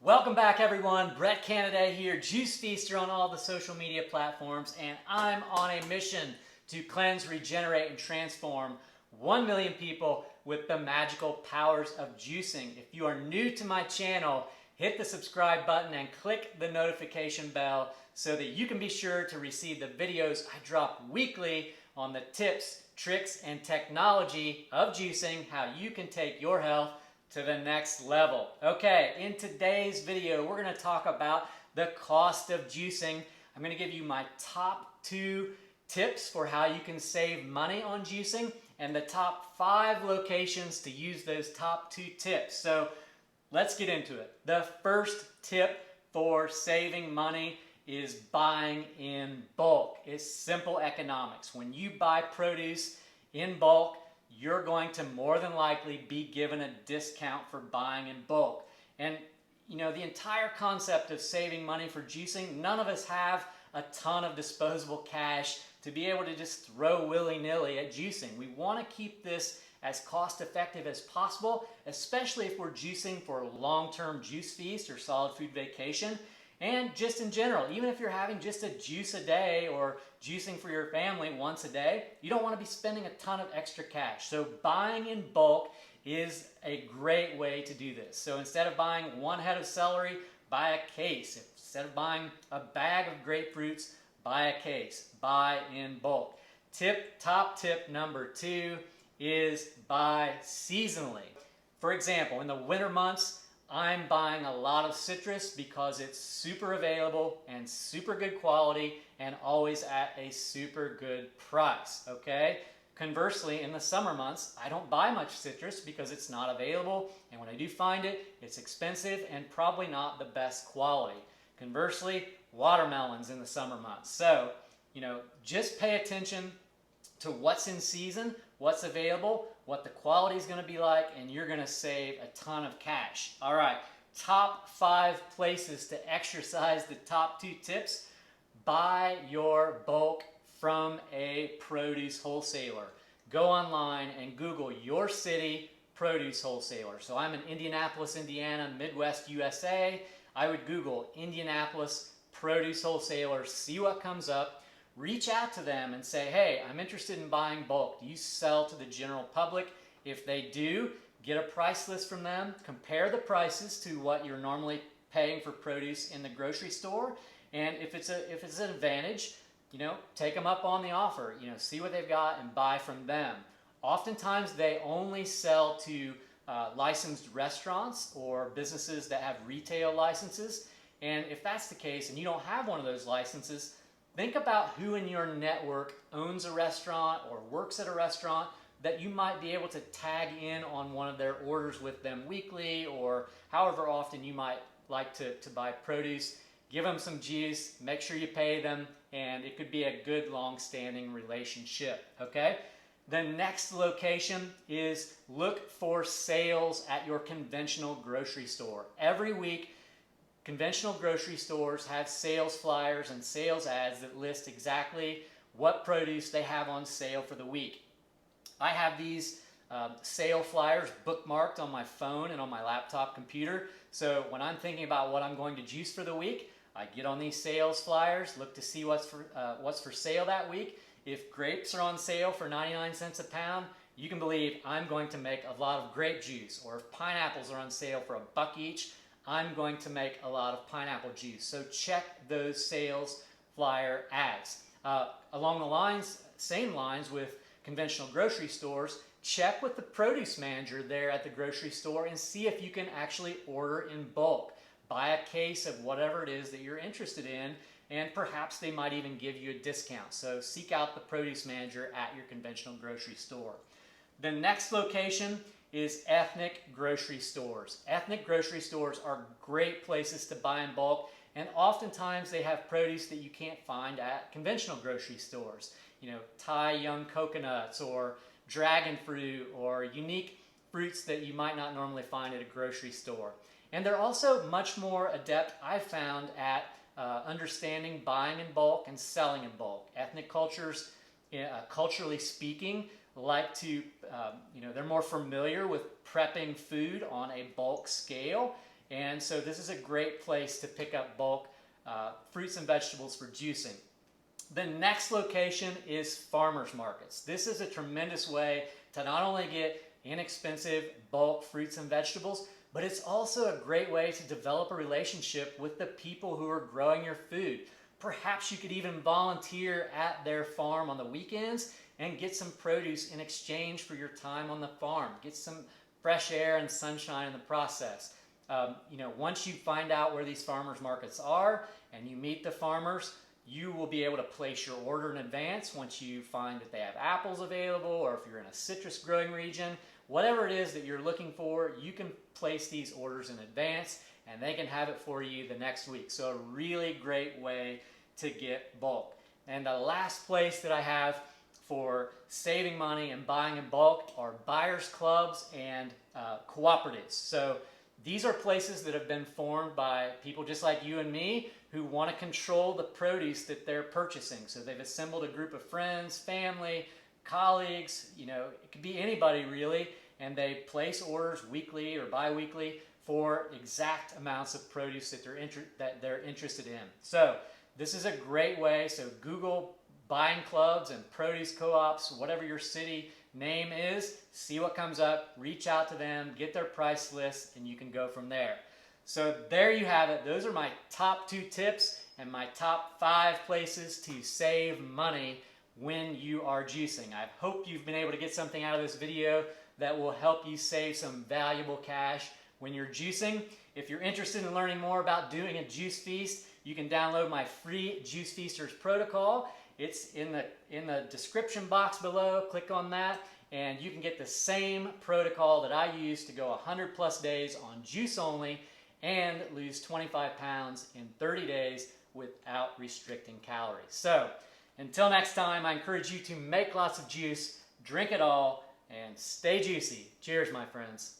Welcome back, everyone. Brett Canada here, Juice Feaster on all the social media platforms, and I'm on a mission to cleanse, regenerate, and transform 1 million people with the magical powers of juicing. If you are new to my channel, hit the subscribe button and click the notification bell so that you can be sure to receive the videos I drop weekly on the tips, tricks, and technology of juicing, how you can take your health to the next level. Okay, in today's video, we're going to talk about the cost of juicing. I'm going to give you my top 2 tips for how you can save money on juicing and the top 5 locations to use those top 2 tips. So let's get into it. The first tip for saving money is buying in bulk. It's simple economics. When you buy produce in bulk, you're going to more than likely be given a discount for buying in bulk. And you know, the entire concept of saving money for juicing, none of us have a ton of disposable cash to be able to just throw willy-nilly at juicing. We want to keep this as cost effective as possible, especially if we're juicing for a long-term juice feast or solid food vacation. And just in general, even if you're having just a juice a day or juicing for your family once a day, you don't want to be spending a ton of extra cash. So buying in bulk is a great way to do this. So instead of buying 1 head of celery, buy a case. Instead of buying a bag of grapefruits, buy a case. Buy in bulk. Top tip number 2 is buy seasonally. For example, in the winter months, I'm buying a lot of citrus because it's super available and super good quality and always at a super good price, okay? Conversely, in the summer months, I don't buy much citrus because it's not available, and when I do find it, it's expensive and probably not the best quality. Conversely, watermelons in the summer months. So, you know, just pay attention to what's in season, what's available, what the quality is going to be like, and you're going to save a ton of cash. All right, top 5 places to exercise the top 2 tips. Buy your bulk from a produce wholesaler. Go online and Google your city produce wholesaler. So I'm in Indianapolis, Indiana, Midwest, USA. I would Google Indianapolis produce wholesaler, see what comes up. Reach out to them and say, hey, I'm interested in buying bulk. Do you sell to the general public? If they do, get a price list from them. Compare the prices to what you're normally paying for produce in the grocery store. And if it's an advantage, you know, take them up on the offer. You know, see what they've got and buy from them. Oftentimes, they only sell to licensed restaurants or businesses that have retail licenses. And if that's the case and you don't have one of those licenses, think about who in your network owns a restaurant or works at a restaurant that you might be able to tag in on one of their orders with them weekly or however often you might like to buy produce. Give them some juice, make sure you pay them, and it could be a good long-standing relationship, okay? The next location is look for sales at your conventional grocery store. Every week, conventional grocery stores have sales flyers and sales ads that list exactly what produce they have on sale for the week. I have these sale flyers bookmarked on my phone and on my laptop computer. So when I'm thinking about what I'm going to juice for the week, I get on these sales flyers, look to see what's for sale that week. If grapes are on sale for 99 cents a pound, you can believe I'm going to make a lot of grape juice. Or if pineapples are on sale for $1 each, I'm going to make a lot of pineapple juice. So check those sales flyer ads. Along the same lines with conventional grocery stores, check with the produce manager there at the grocery store and see if you can actually order in bulk. Buy a case of whatever it is that you're interested in, and perhaps they might even give you a discount. So seek out the produce manager at your conventional grocery store. The next location is ethnic grocery stores. Ethnic grocery stores are great places to buy in bulk, and oftentimes they have produce that you can't find at conventional grocery stores. You know, Thai young coconuts or dragon fruit or unique fruits that you might not normally find at a grocery store. And they're also much more adept, I've found, at understanding buying in bulk and selling in bulk. Ethnic cultures, culturally speaking, like to, they're more familiar with prepping food on a bulk scale, And so this is a great place to pick up bulk fruits and vegetables for juicing. The next location is farmers markets. This is a tremendous way to not only get inexpensive bulk fruits and vegetables, but it's also a great way to develop a relationship with the people who are growing your food. Perhaps you could even volunteer at their farm on the weekends and get some produce in exchange for your time on the farm. Get some fresh air and sunshine in the process. Once you find out where these farmers markets are and you meet the farmers, you will be able to place your order in advance once you find that they have apples available, or if you're in a citrus growing region. Whatever it is that you're looking for, you can place these orders in advance and they can have it for you the next week. So a really great way to get bulk. And the last place that I have for saving money and buying in bulk are buyers clubs and cooperatives. So these are places that have been formed by people just like you and me who want to control the produce that they're purchasing. So they've assembled a group of friends, family, colleagues, it could be anybody really, and they place orders weekly or bi-weekly for exact amounts of produce that they're interested in. So this is a great way. So Google buying clubs and produce co-ops, whatever your city name is, see what comes up, reach out to them, get their price list, and you can go from there. So there you have it. Those are my top 2 tips and my top 5 places to save money when you are juicing. I hope you've been able to get something out of this video that will help you save some valuable cash when you're juicing. If you're interested in learning more about doing a juice feast, you can download my free Juice Feasters protocol. It's in the description box below. Click on that and you can get the same protocol that I use to go 100+ days on juice only and lose 25 pounds in 30 days without restricting calories. So until next time, I encourage you to make lots of juice, drink it all, and stay juicy. Cheers, my friends.